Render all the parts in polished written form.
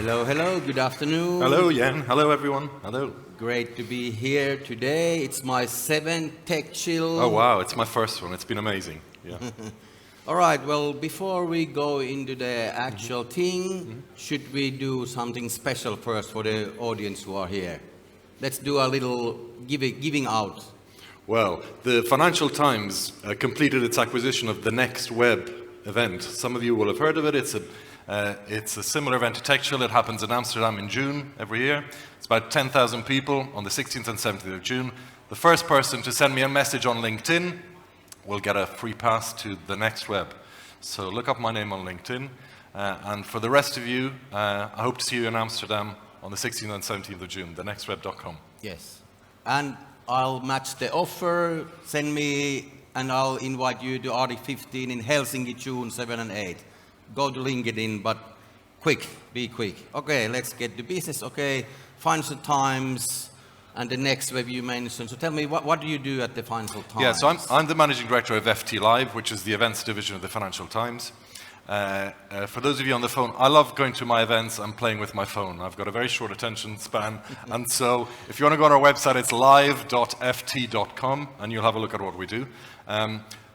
Hello, hello, good afternoon. Hello, Jan. Hello, everyone. Hello. Great to be here today. It's my 7th TechChill. Oh, wow. It's my first one. It's been amazing. Yeah. All right, well, before we go into the actual thing, should we do something special first for the audience who are here? Let's do a little giving out. Well, the Financial Times completed its acquisition of the Next Web event. Some of you will have heard of it. It's a similar event to TechChill. It happens in Amsterdam in June every year. It's about 10,000 people on the 16th and 17th of June. The first person to send me a message on LinkedIn will get a free pass to the Next Web. So look up my name on LinkedIn. And for the rest of you, I hope to see you in Amsterdam on the 16th and 17th of June, thenextweb.com. Yes. And I'll match the offer. Send me, and I'll invite you to Arctic15 in Helsinki, June 7 and 8. Go to LinkedIn, but quick, be quick. Okay, let's get to business. Okay, Financial Times and the Next Web you mentioned. So tell me, what do you do at the Financial Times? Yeah, so I'm the managing director of FT Live, which is the events division of the Financial Times. For those of you on the phone, I love going to my events and playing with my phone. I've got a very short attention span. And so if you want to go on our website, it's live.ft.com, and you'll have a look at what we do.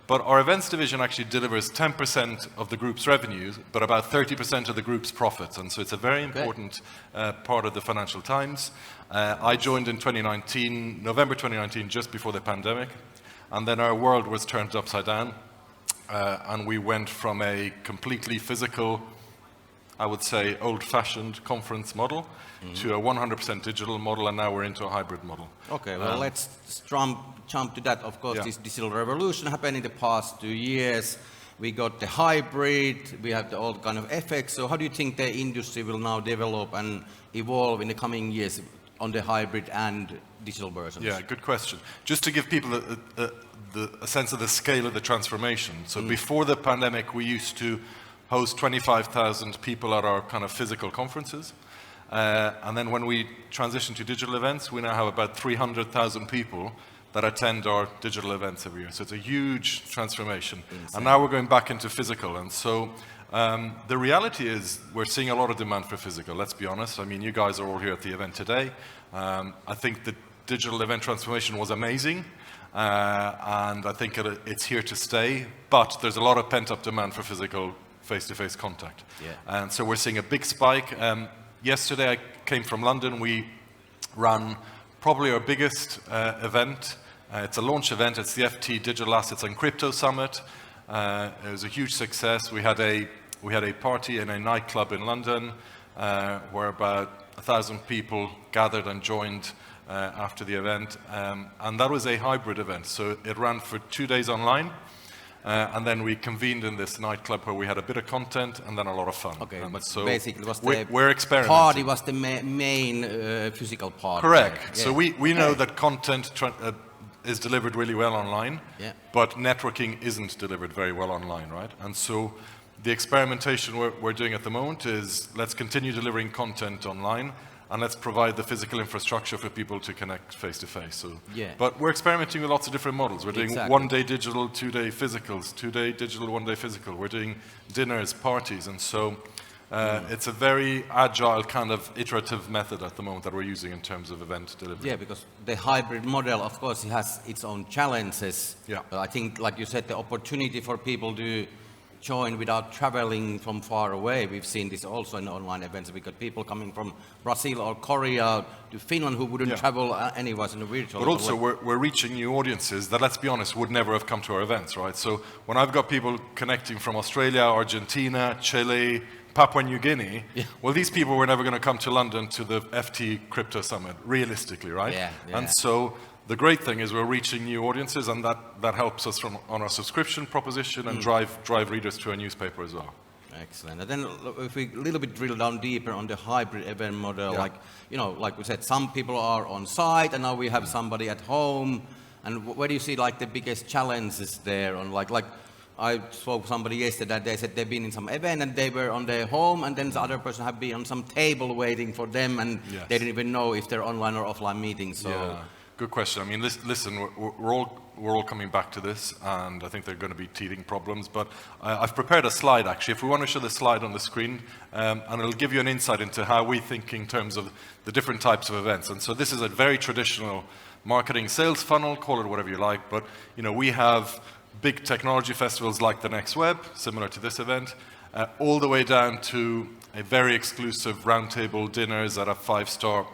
But our events division actually delivers 10% of the group's revenues, but about 30% of the group's profits. And so it's a very important part of the Financial Times. I joined in 2019, November 2019, just before the pandemic. And then our world was turned upside down. And we went from a completely physical, I would say, old-fashioned conference model to a 100% digital model, and now we're into a hybrid model. Okay, well, let's jump to that. Of course, this digital revolution happened in the past 2 years. We got the hybrid, we have the old kind of effects. So how do you think the industry will now develop and evolve in the coming years on the hybrid and digital versions? Yeah, good question. Just to give people a sense of the scale of the transformation. So before the pandemic, we used to host 25,000 people at our kind of physical conferences. And then when we transitioned to digital events, we now have about 300,000 people that attend our digital events every year. So it's a huge transformation. Insane. And now we're going back into physical. And so the reality is we're seeing a lot of demand for physical, let's be honest. I mean, you guys are all here at the event today. I think the digital event transformation was amazing. And I think it's here to stay. But there's a lot of pent-up demand for physical face-to-face contact. Yeah. And so we're seeing a big spike. Yesterday I came from London. We ran probably our biggest event. It's a launch event. It's the FT Digital Assets and Crypto Summit. It was a huge success. We had a party in a nightclub in London where about 1,000 people gathered and joined after the event. And that was a hybrid event. So it ran for 2 days online. And then we convened in this nightclub where we had a bit of content and then a lot of fun. Okay, but so basically we're experimenting. Party was the main physical part. Correct. Yeah. So we know that content is delivered really well online, but networking isn't delivered very well online, right? And so the experimentation we're doing at the moment is let's continue delivering content online, and let's provide the physical infrastructure for people to connect face-to-face. So, but we're experimenting with lots of different models. We're doing 1 day digital, 2 day physicals, 2 day digital, 1 day physical. We're doing dinners, parties, and so it's a very agile kind of iterative method at the moment that we're using in terms of event delivery. Yeah, because the hybrid model, of course, it has its own challenges. Yeah. But I think, like you said, the opportunity for people to join without traveling from far away. We've seen this also in online events. We got people coming from Brazil or Korea to Finland who wouldn't travel anyways in a virtual. But also we're reaching new audiences that, let's be honest, would never have come to our events, right? So when I've got people connecting from Australia, Argentina, Chile, Papua New Guinea, well, these people were never going to come to London to the FT Crypto Summit, realistically, right? And so the great thing is we're reaching new audiences, and that helps us on our subscription proposition and drive readers to our newspaper as well. Excellent. And then if we a little bit drill down deeper on the hybrid event model, like we said, some people are on site, and now we have somebody at home. And where do you see like the biggest challenges there? On like I spoke to somebody yesterday. They said they've been in some event and they were on their home, and then the other person had been on some table waiting for them, and they didn't even know if they're online or offline meetings. So. Good question. I mean, listen, we're all coming back to this, and I think there are going to be teething problems. But I've prepared a slide, actually. If we want to show the slide on the screen, and it'll give you an insight into how we think in terms of the different types of events. And so this is a very traditional marketing sales funnel, call it whatever you like. But we have big technology festivals like the Next Web, similar to this event, all the way down to a very exclusive roundtable dinners at a 5-star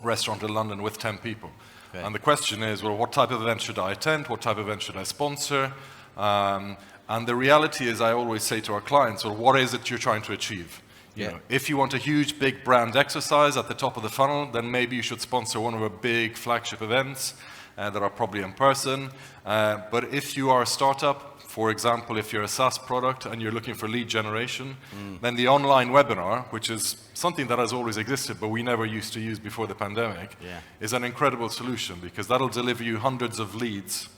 restaurant in London with 10 people. Okay. And the question is, well, what type of event should I attend? What type of event should I sponsor? And the reality is, I always say to our clients, well, what is it you're trying to achieve? You know, if you want a huge, big brand exercise at the top of the funnel, then maybe you should sponsor one of our big flagship events that are probably in person. But if you are a startup, for example, if you're a SaaS product and you're looking for lead generation, then the online webinar, which is something that has always existed, but we never used to use before the pandemic, is an incredible solution, because that'll deliver you hundreds of leads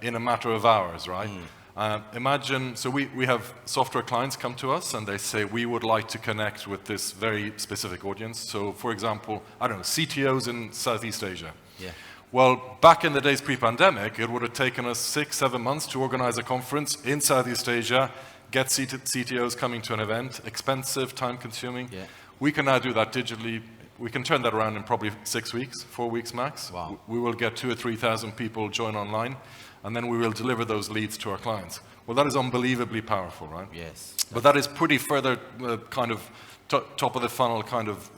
in a matter of hours, right? Imagine, so we have software clients come to us and they say, we would like to connect with this very specific audience. So for example, I don't know, CTOs in Southeast Asia. Well, back in the days pre-pandemic, it would have taken us 6-7 months to organize a conference in Southeast Asia, get CTOs coming to an event, expensive, time-consuming. We can now do that digitally. We can turn that around in probably 6 weeks, 4 weeks max. Wow. We will get 2,000 or 3,000 people join online, and then we will deliver those leads to our clients. Well, that is unbelievably powerful, right? Yes. But that is pretty further kind of top of the funnel kind of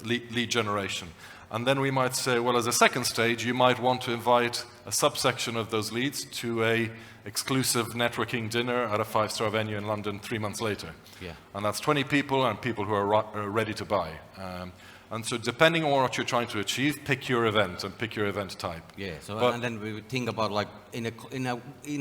lead generation. And then we might say, well, as a second stage, you might want to invite a subsection of those leads to a exclusive networking dinner at a 5-star venue in London 3 months later. And that's 20 people and people who are ready to buy. And so depending on what you're trying to achieve, pick your event and pick your event type. So and then we would think about, like, in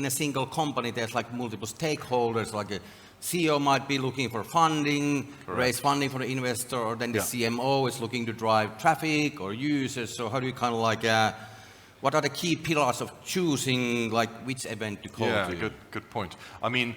a single company, there's like multiple stakeholders, like a CEO might be looking for funding, raise funding for the investor, or then the CMO is looking to drive traffic or users. So how do you kind of like, what are the key pillars of choosing like which event to go to? Yeah, good point. I mean,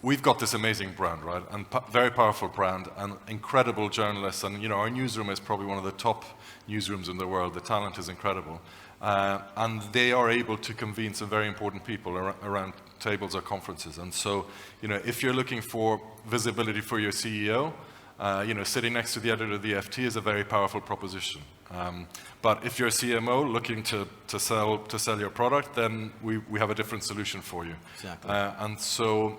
we've got this amazing brand, right? And very powerful brand and incredible journalists. And our newsroom is probably one of the top newsrooms in the world. The talent is incredible. And they are able to convene some very important people around tables or conferences. And so, if you're looking for visibility for your CEO, sitting next to the editor of the FT is a very powerful proposition. But if you're a CMO looking to sell your product, then we have a different solution for you. Exactly. And so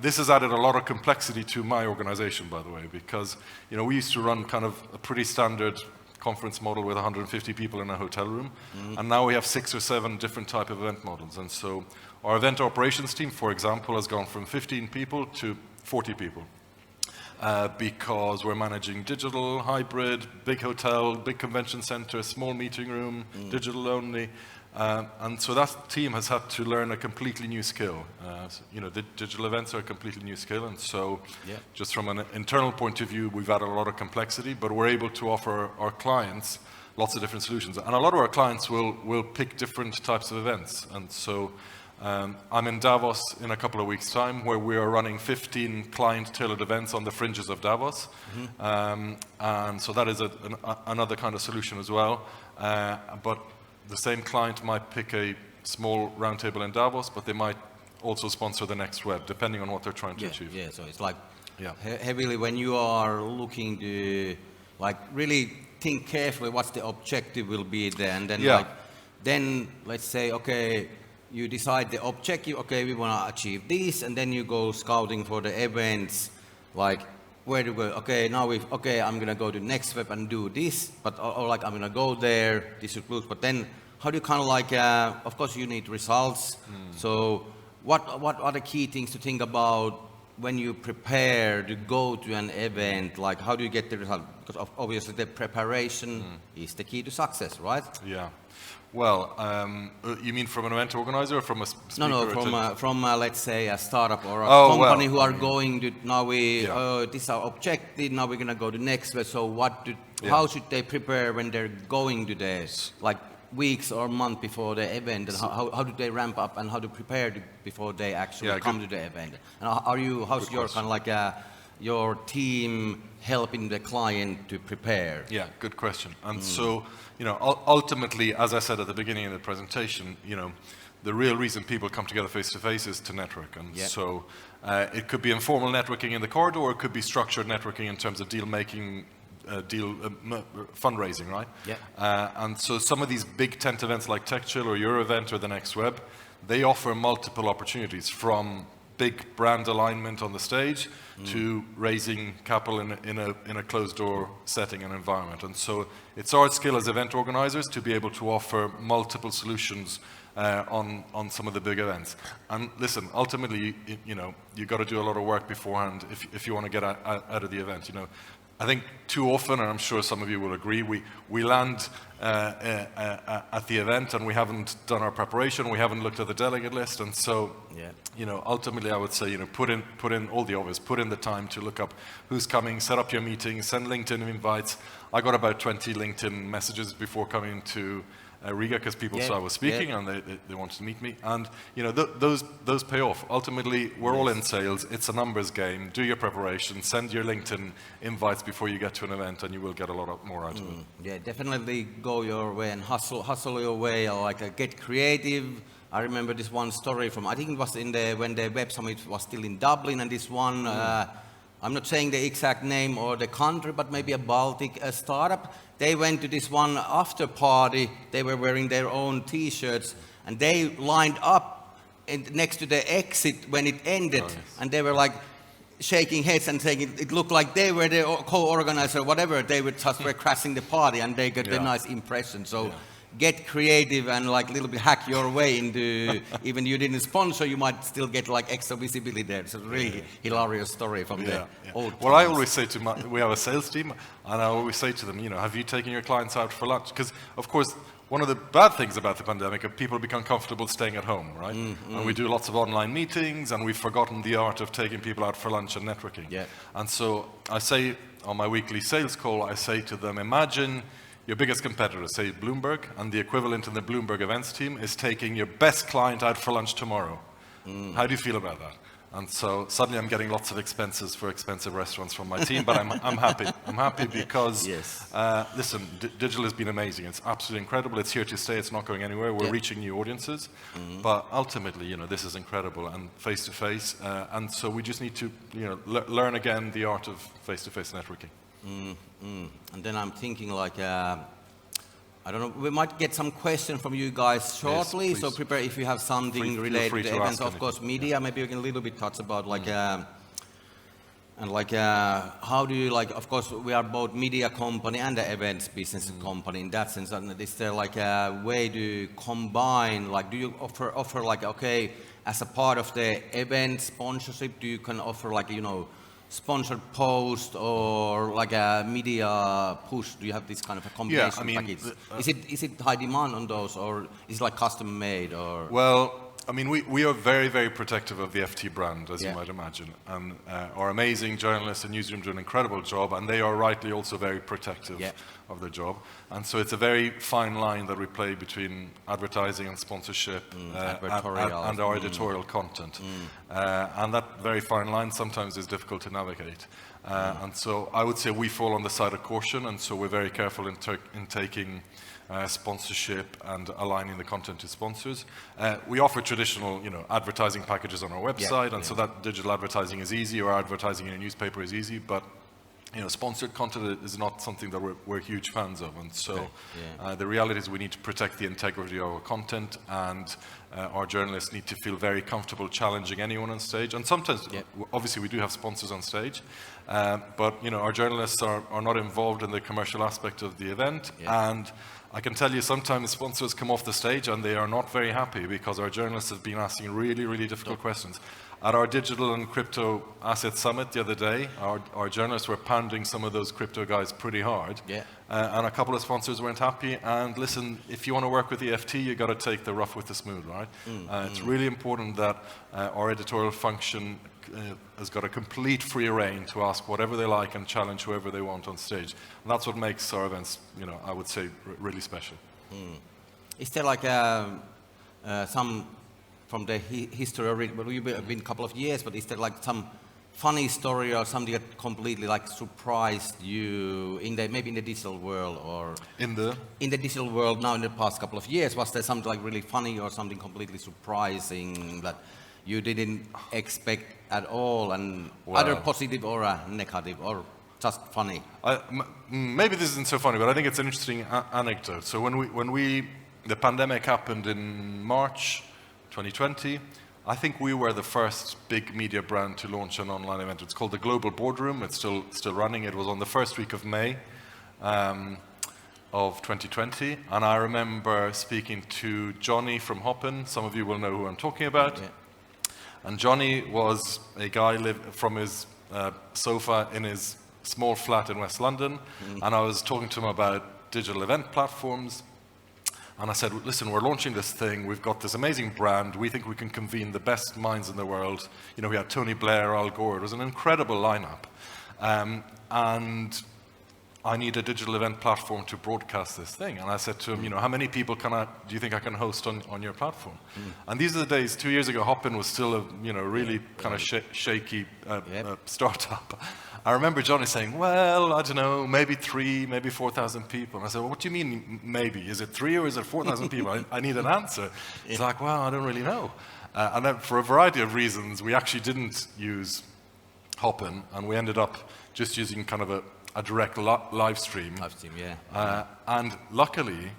this has added a lot of complexity to my organization, by the way, because we used to run kind of a pretty standard conference model with 150 people in a hotel room, and now we have 6 or 7 different type of event models. And so our event operations team, for example, has gone from 15 people to 40 people because we're managing digital, hybrid, big hotel, big convention center, small meeting room, digital only. And so that team has had to learn a completely new skill. The digital events are a completely new skill, and so just from an internal point of view, we've added a lot of complexity, but we're able to offer our clients lots of different solutions. And a lot of our clients will pick different types of events. And so I'm in Davos in a couple of weeks' time, where we are running 15 client-tailored events on the fringes of Davos. And so that is another kind of solution as well. But the same client might pick a small roundtable in Davos, but they might also sponsor the Next Web, depending on what they're trying to achieve. So it's like heavily when you are looking to like really think carefully what's the objective will be there, and then then let's say, okay, you decide the objective, okay, we want to achieve this, and then you go scouting for the events, like where to go. Okay, now I'm gonna go to Next Web and do this, but or like I'm gonna go there, this includes. But then how do you kind of like? Of course, you need results. So what are the key things to think about when you prepare to go to an event? Like how do you get the result? Because obviously the preparation is the key to success, right? Yeah. Well, you mean from an event organizer or from a speaker? No, from let's say a startup or a company who are going to, now this is our objective, now we're going to go to Next Web. So how should they prepare when they're going to this, like weeks or month before the event, and how do they ramp up and how to prepare before they actually come to the event? And how's your kind of like your team helping the client to prepare? Yeah, good question. And so, ultimately, as I said at the beginning of the presentation, the real reason people come together face to face is to network. And so it could be informal networking in the corridor, or it could be structured networking in terms of deal making, fundraising, right? Yeah. And so some of these big tent events like TechChill or your event or the Next Web, they offer multiple opportunities, from big brand alignment on the stage to raising capital in a closed door setting and environment. And so it's our skill as event organizers to be able to offer multiple solutions on some of the big events. And listen, ultimately, you got to do a lot of work beforehand if you want to get out of the event. I think too often, and I'm sure some of you will agree, we land at the event and we haven't done our preparation, we haven't looked at the delegate list, and so ultimately I would say put in all the obvious, put in the time to look up who's coming, set up your meetings, send LinkedIn invites. I got about 20 LinkedIn messages before coming to Riga, because people saw I was speaking and they wanted to meet me, and those pay off. Ultimately, we're all in sales. It's a numbers game. Do your preparation. Send your LinkedIn invites before you get to an event, and you will get a lot more out of it. Yeah, definitely go your way and hustle your way, or get creative. I remember this one story from, I think it was when the Web Summit was still in Dublin, and this one, I'm not saying the exact name or the country, but maybe a Baltic startup. They went to this one after party. They were wearing their own T-shirts, and they lined up next to the exit when it ended. Oh, yes. And they were shaking heads and saying it looked like they were the co-organizer, whatever. They were just were crashing the party, and they got a nice impression. So. Get creative and a little bit hack your way into, even you didn't sponsor, you might still get extra visibility there. It's a really hilarious story from the old times. Well, I always say we have a sales team, and I always say to them, have you taken your clients out for lunch? Because, of course, one of the bad things about the pandemic is people become comfortable staying at home, right? And we do lots of online meetings, and we've forgotten the art of taking people out for lunch and networking. Yeah. And so I say on my weekly sales call, I say to them, imagine your biggest competitor, say Bloomberg, and the equivalent in the Bloomberg events team is taking your best client out for lunch tomorrow. How do you feel about that? And so suddenly I'm getting lots of expenses for expensive restaurants from my team, but I'm happy. I'm happy because, listen, digital has been amazing. It's absolutely incredible. It's here to stay. It's not going anywhere. We're reaching new audiences. But ultimately, this is incredible and face-to-face. And so we just need to, learn again the art of face-to-face networking. And then I'm thinking I don't know, we might get some questions from you guys shortly, so prepare if you have something related to events. Of course, media, maybe you can a little bit touch about how do you of course we are both media company and the events business company in that sense, and is there a way to combine, do you offer okay, as a part of the event sponsorship, do you can offer sponsored post or a media push? Do you have this kind of a combination package? Is it high demand on those, or is it custom made, or? Well, we are very, very protective of the FT brand, as you might imagine, and our amazing journalists and newsroom do an incredible job, and they are rightly also very protective of their job. And so it's a very fine line that we play between advertising and sponsorship and our editorial content. And that very fine line sometimes is difficult to navigate. And so I would say we fall on the side of caution, and so we're very careful in taking sponsorship and aligning the content to sponsors. We offer traditional, advertising packages on our website, and so that digital advertising is easy, or advertising in a newspaper is easy, but sponsored content is not something that we're huge fans of, and so the reality is we need to protect the integrity of our content, and our journalists need to feel very comfortable challenging anyone on stage. And sometimes, obviously, we do have sponsors on stage, but our journalists are not involved in the commercial aspect of the event, and I can tell you sometimes sponsors come off the stage and they are not very happy because our journalists have been asking really, really difficult questions. At our digital and crypto asset summit the other day, our journalists were pounding some of those crypto guys pretty hard. And a couple of sponsors weren't happy. And listen, if you want to work with the FT, you got to take the rough with the smooth, right? It's really important that our editorial function has got a complete free rein to ask whatever they like and challenge whoever they want on stage. And that's what makes our events, I would say, really special. Is there some, from the history, well, you've been a couple of years, but is there some funny story or something that completely like surprised you in the maybe in the digital world or In the digital world now in the past couple of years? Was there something like really funny or something completely surprising that you didn't expect at all, and either positive or negative or just funny? Maybe this isn't so funny, but I think it's an interesting anecdote. So when the pandemic happened in March 2020, I think we were the first big media brand to launch an online event. It's called the Global Boardroom. It's still running. It was on the first week of May of 2020, and I remember speaking to Johnny from Hoppen. Some of you will know who I'm talking about. Yeah. And Johnny was a guy lived from his sofa in his small flat in West London, and I was talking to him about digital event platforms. And I said, listen, we're launching this thing. We've got this amazing brand. We think we can convene the best minds in the world. You know, we had Tony Blair, Al Gore. It was an incredible lineup. And I need a digital event platform to broadcast this thing. And I said to him, you know, how many people do you think I can host on your platform? And these are the days, 2 years ago, Hoppen was still a, you know, really kind of shaky startup. I remember Johnny saying, well, I don't know, maybe 3, maybe 4,000 people. And I said, well, what do you mean maybe? Is it 3 or is it 4,000 people? I need an answer. He's like, well, I don't really know. And then for a variety of reasons, we actually didn't use Hoppen, and we ended up just using kind of a direct live stream. Live stream, yeah. And luckily,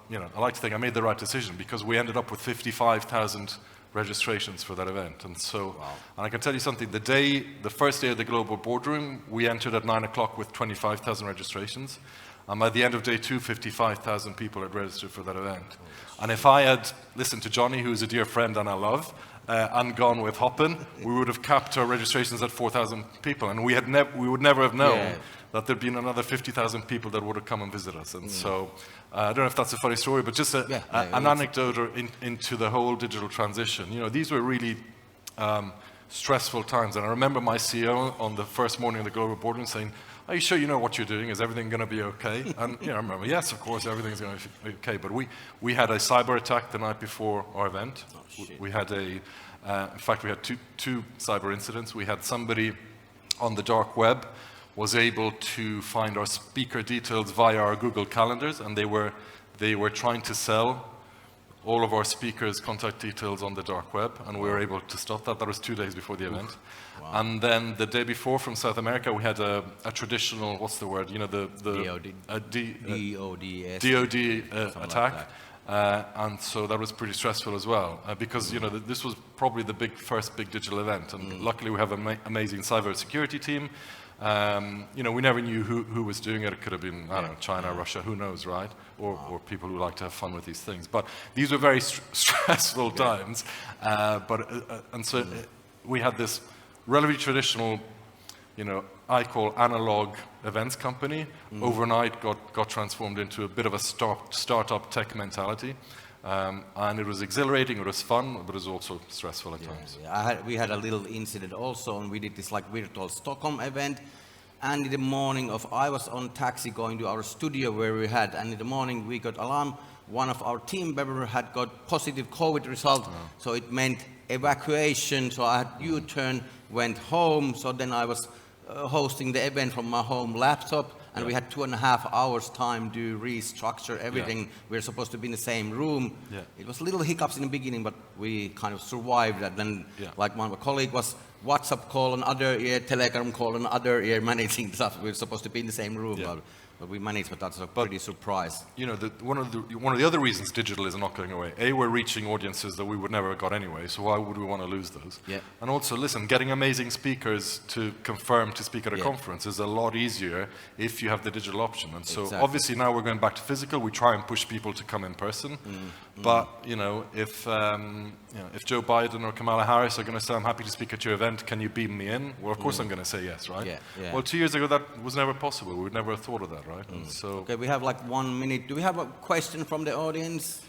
you know, I like to think I made the right decision, because we ended up with 55,000 registrations for that event. And so, and I can tell you something, the first day of the Global Boardroom, we entered at 9 o'clock with 25,000 registrations. And by the end of day 2, 55,000 people had registered for that event. And if I had listened to Johnny, who's a dear friend and I love, and gone with Hoppen, we would have capped our registrations at 4,000 people. And we would never have known that there'd been another 50,000 people that would have come and visit us. And so, I don't know if that's a funny story, but just an anecdote into the whole digital transition. You know, these were really stressful times. And I remember my CEO on the first morning of the Global Boardroom saying, are you sure you know what you're doing? Is everything going to be okay? And you know, I remember, yes, of course, everything's going to be okay. But we had a cyber attack the night before our event. We had in fact, we had two cyber incidents. We had somebody on the dark web was able to find our speaker details via our Google calendars, and they were trying to sell all of our speakers' contact details on the dark web, and we were able to stop that. That was 2 days before the event. Wow. And then the day before, from South America, we had a traditional, what's the word? You know, the DOD attack. And so that was pretty stressful as well, because you know this was probably the first big digital event, and luckily we have an amazing cyber security team. You know, we never knew who was doing it. It could have been, I don't know, China, Russia, who knows, right? Or people who like to have fun with these things. But these were very stressful times. And so we had this relatively traditional, you know, I call analog events company. Overnight got transformed into a bit of a startup tech mentality. And it was exhilarating, it was fun, but it was also stressful at times. Yeah. We had a little incident also, and we did this like virtual Stockholm event. And in the morning I was on taxi going to our studio where we had, and in the morning we got alarm. One of our team members had got positive COVID result, so it meant evacuation. So I had U-turn, went home. So then I was hosting the event from my home laptop. And we had 2.5 hours time to restructure everything. Yeah. We were supposed to be in the same room. Yeah. It was little hiccups in the beginning, but we kind of survived that. Then, like my colleague was WhatsApp call on other ear, Telegram call on other ear, managing stuff. We were supposed to be in the same room, but we managed. But that's a pretty surprise. You know, one of the other reasons digital is not going away. We're reaching audiences that we would never have got anyway. So why would we want to lose those? Yeah. And also, listen, getting amazing speakers to confirm to speak at a conference is a lot easier if you have the digital option. And so obviously now we're going back to physical. We try and push people to come in person. But you know, if Joe Biden or Kamala Harris are going to say, "I'm happy to speak at your event. Can you beam me in?" Well, of course I'm going to say yes, right? Yeah. Well, 2 years ago that was never possible. We would never have thought of that, right? So okay, we have like 1 minute. Do we have a question from the audience?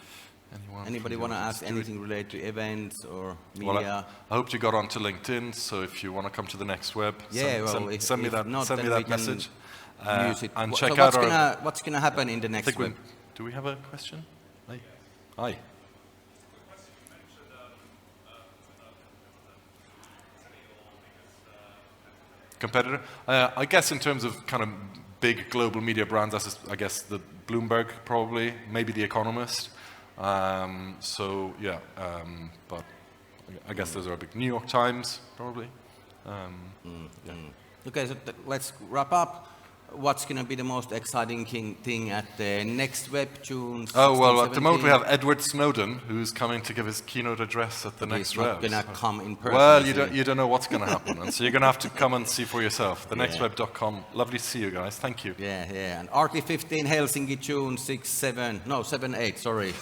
Anybody want to ask anything related to events or media? Well, I hope you got onto LinkedIn. So if you want to come to the next web, send me that message. Use it. And check out what's gonna happen in the next web. Do we have a question? Hi. competitor. I guess in terms of kind of big global media brands, that's I guess the Bloomberg probably, maybe The Economist. So yeah, but I guess those are big. New York Times probably. Yeah. Okay, so let's wrap up. What's going to be the most exciting thing at the next web, June 16, Oh, well, at the 17? moment we have Edward Snowden, who's coming to give his keynote address at the next He's not web. going to come in person. Well, you don't know what's going to happen, and so you're going to have to come and see for yourself. Thenextweb.com. Lovely to see you guys. Thank you. Yeah, yeah. And Arctic15 Helsinki, June 7, 8, sorry.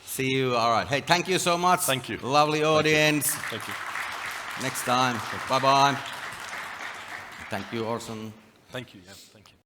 See you. All right. Hey, thank you so much. Thank you. Lovely audience. Thank you. Next time. Bye-bye. Thank you, Orson. Thank you. Yeah, thank you.